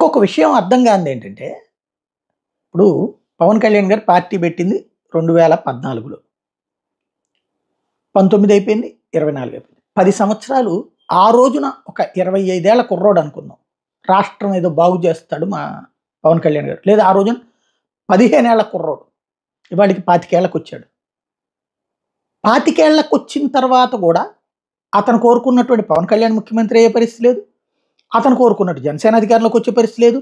ఒక విషయం అర్థం కానిది ఏంటంటే, ఇప్పుడు పవన్ కళ్యాణ్ గారు పార్టీ పెట్టింది 2014లో. 19 అయిపోయింది, 24 అయిపోయింది. 10 సంవత్సరాలు ఆ రోజున ఒక 25 ఏళ్ల కుర్రోడు అనుకుందాం. రాష్ట్రం ఏదో బాగు చేస్తాడు మా పవన్ కళ్యాణ్ గారు. లేదా ఆ రోజున 15 ఏళ్ల కుర్రోడు. ఇవాళకి 25 ఏళ్లకొచ్చాడు. 25 ఏళ్లకొచ్చిన తర్వాత కూడా అతను కోరుకున్నటువంటి పవన్ కళ్యాణ్ ముఖ్యమంత్రి అయ్యే పరిస్థితి లేదు. అతను కోరుకున్నట్టు జనసేన అధికారంలోకి వచ్చే పరిస్థితి లేదు.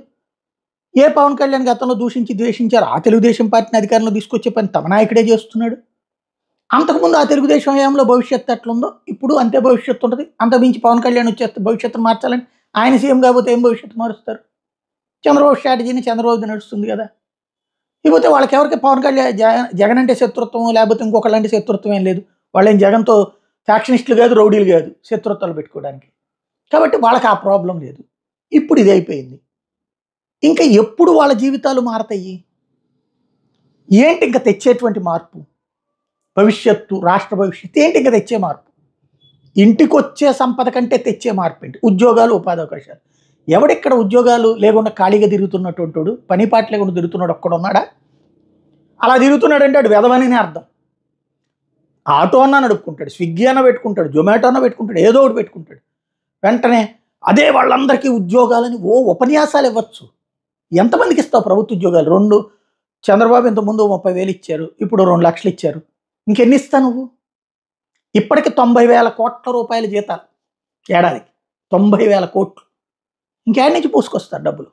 ఏ పవన్ కళ్యాణ్ గతంలో దూషించి ద్వేషించారు ఆ తెలుగుదేశం పార్టీని అధికారంలో తీసుకొచ్చే పని తమ నాయకుడే చేస్తున్నాడు. అంతకుముందు ఆ తెలుగుదేశం హయాంలో భవిష్యత్తు ఎట్లుందో ఇప్పుడు అంతే భవిష్యత్తు ఉంటుంది. అంతకుమించి పవన్ కళ్యాణ్ వచ్చేస్తే భవిష్యత్తును మార్చాలని ఆయన సీఎం కాకపోతే ఏం భవిష్యత్తు మారుస్తారు? చంద్రబాబు స్ట్రాటజీని చంద్రబాబు నడుస్తుంది కదా. ఇకపోతే వాళ్ళకి ఎవరికి పవన్ కళ్యాణ్ జగన్ అంటే శత్రుత్వం లేకపోతే ఇంకొకళ్ళంటే శత్రుత్వం ఏం లేదు. వాళ్ళేం జగన్తో ఫ్యాక్షనిస్టులు కాదు, రౌడీలు కాదు శత్రుత్వాలు పెట్టుకోవడానికి. కాబట్టి వాళ్ళకి ఆ ప్రాబ్లం లేదు. ఇప్పుడు ఇది అయిపోయింది. ఇంకా ఎప్పుడు వాళ్ళ జీవితాలు మారతాయి? ఏంటి ఇంకా తెచ్చేటువంటి మార్పు? భవిష్యత్తు, రాష్ట్ర భవిష్యత్తు ఏంటి ఇంకా తెచ్చే మార్పు? ఇంటికి వచ్చే సంపద కంటే తెచ్చే మార్పు ఏంటి? ఉద్యోగాలు, ఉపాధి అవకాశాలు. ఎవడిక్కడ ఉద్యోగాలు లేకుండా ఖాళీగా తిరుగుతున్నటువంటి వాడు, పని పాట లేకుండా తిరుగుతున్నాడు ఒక్కడ ఉన్నాడా? అలా తిరుగుతున్నాడంటే వాడు వెధవని అర్థం. ఆటో అన్నా నడుపుకుంటాడు, స్విగ్గీ అన్న పెట్టుకుంటాడు, జొమాటో అన్న పెట్టుకుంటాడు, ఏదో ఒకటి పెట్టుకుంటాడు. వెంటనే అదే వాళ్ళందరికీ ఉద్యోగాలని ఉపన్యాసాలు ఇవ్వచ్చు. ఎంతమందికి ఇస్తావు ప్రభుత్వ ఉద్యోగాలు? 2 చంద్రబాబు ఇంతకుముందు 30,000 ఇచ్చారు, ఇప్పుడు 2 లక్షలు ఇచ్చారు. ఇంకెన్ని ఇస్తావు నువ్వు? ఇప్పటికి 90,000 కోట్ల రూపాయల జీతాలు ఏడాదికి. 90,000 కోట్లు ఇంకేడి నుంచి పూసుకొస్తారు డబ్బులు?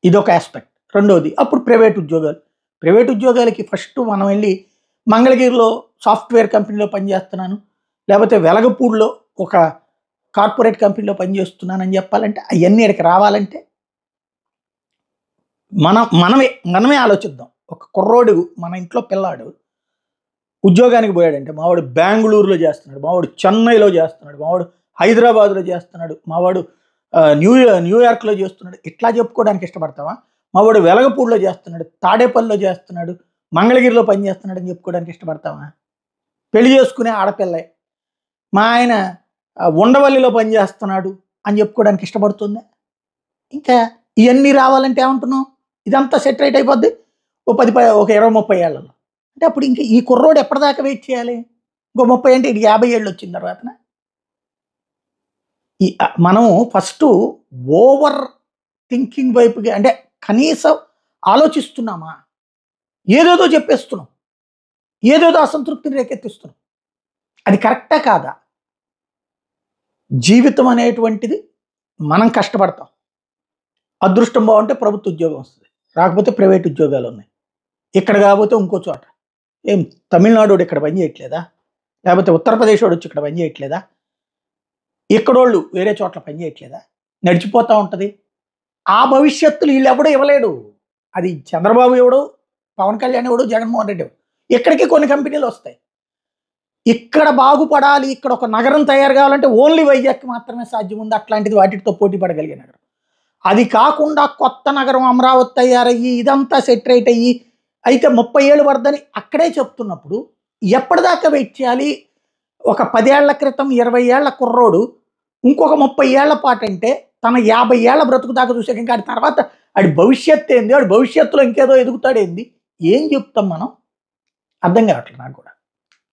ఇదొక ఆస్పెక్ట్. రెండోది అప్పుడు ప్రైవేట్ ఉద్యోగాలు. ప్రైవేట్ ఉద్యోగాలకి ఫస్ట్ మనం వెళ్ళి మంగళగిరిలో సాఫ్ట్వేర్ కంపెనీలో పనిచేస్తున్నాను, లేకపోతే వెలగపూడిలో ఒక కార్పొరేట్ కంపెనీలో పనిచేస్తున్నానని చెప్పాలంటే అవన్నీ ఇక్కడికి రావాలంటే మనమే ఆలోచిద్దాం. ఒక కుర్రోడు మన ఇంట్లో పిల్లాడు ఉద్యోగానికి పోయాడంటే మావాడు బెంగళూరులో చేస్తున్నాడు, మావాడు చెన్నైలో చేస్తున్నాడు, మావాడు హైదరాబాద్లో చేస్తున్నాడు, మావాడు న్యూయార్క్లో చేస్తున్నాడు. ఇట్లా చెప్పుకోవడానికి ఇష్టపడతావా? మావాడు వెలగపూడిలో చేస్తున్నాడు, తాడేపల్లిలో చేస్తున్నాడు, మంగళగిరిలో పనిచేస్తున్నాడు అని చెప్పుకోవడానికి ఇష్టపడతావా? పెళ్లి చేసుకునే ఆడపిల్లే మా ఆయన ఉండవల్లిలో పనిచేస్తున్నాడు అని చెప్పుకోవడానికి ఇష్టపడుతుందా? ఇంకా ఇవన్నీ రావాలంటే ఏమంటున్నావు? ఇదంతా సెటరేట్ అయిపోద్ది ఒక 20-30 ఏళ్లలో. అంటే అప్పుడు ఇంకా ఈ కుర్రోడు ఎప్పటిదాకా వెయిట్ చేయాలి? ఇంకో 30 అంటే ఇది 50 ఏళ్ళు వచ్చిన తర్వాత మనం ఫస్ట్ ఓవర్ థింకింగ్ వైపుగా, అంటే కనీసం ఆలోచిస్తున్నామా? ఏదేదో చెప్పేస్తున్నాం, ఏదేదో అసంతృప్తిని రేకెత్తిస్తున్నాం. అది కరెక్టా కాదా? జీవితం అనేటువంటిది మనం కష్టపడతాం. అదృష్టం బాగుంటే ప్రభుత్వ ఉద్యోగం వస్తుంది, రాకపోతే ప్రైవేట్ ఉద్యోగాలు ఉన్నాయి. ఇక్కడ కాకపోతే ఇంకో చోట. ఏం తమిళనాడు వాడు ఇక్కడ పని చేయట్లేదా? లేకపోతే ఉత్తరప్రదేశ్ వాడు వచ్చి ఇక్కడ పని చేయట్లేదా? ఇక్కడోళ్ళు వేరే చోట్ల పని చేయట్లేదా? నడిచిపోతూ ఉంటుంది. ఆ భవిష్యత్తులు వీళ్ళు ఎవడో ఇవ్వలేడు. అది చంద్రబాబు ఎవడు, పవన్ కళ్యాణ్ ఎవడు, జగన్మోహన్ రెడ్డి ఎవడు. ఇక్కడికి కొన్ని కంపెనీలు వస్తాయి. ఇక్కడ బాగుపడాలి, ఇక్కడ ఒక నగరం తయారు కావాలంటే ఓన్లీ వైజాగ్ మాత్రమే సాధ్యం ఉంది. అట్లాంటిది వాటితో పోటీ పడగలిగే నగరం. అది కాకుండా కొత్త నగరం అమరావతి తయారయ్యి ఇదంతా సెటరేట్ అయ్యి అయితే 30 ఏళ్ళు పడదని అక్కడే చెప్తున్నప్పుడు ఎప్పటిదాకా వెయిట్ చేయాలి? ఒక 10 ఏళ్ల క్రితం 20 ఏళ్ల కుర్రోడు ఇంకొక 30 ఏళ్ల పాటు అంటే తన 50 ఏళ్ల బ్రతుకు దాకా చూసాక ఇంకా తర్వాత ఆడి భవిష్యత్తు ఏంది? ఆడి భవిష్యత్తులో ఇంకేదో ఎదుగుతాడేంది? ఏం చెప్తాం మనం? అర్థం కావట్లేదు నాకు కూడా.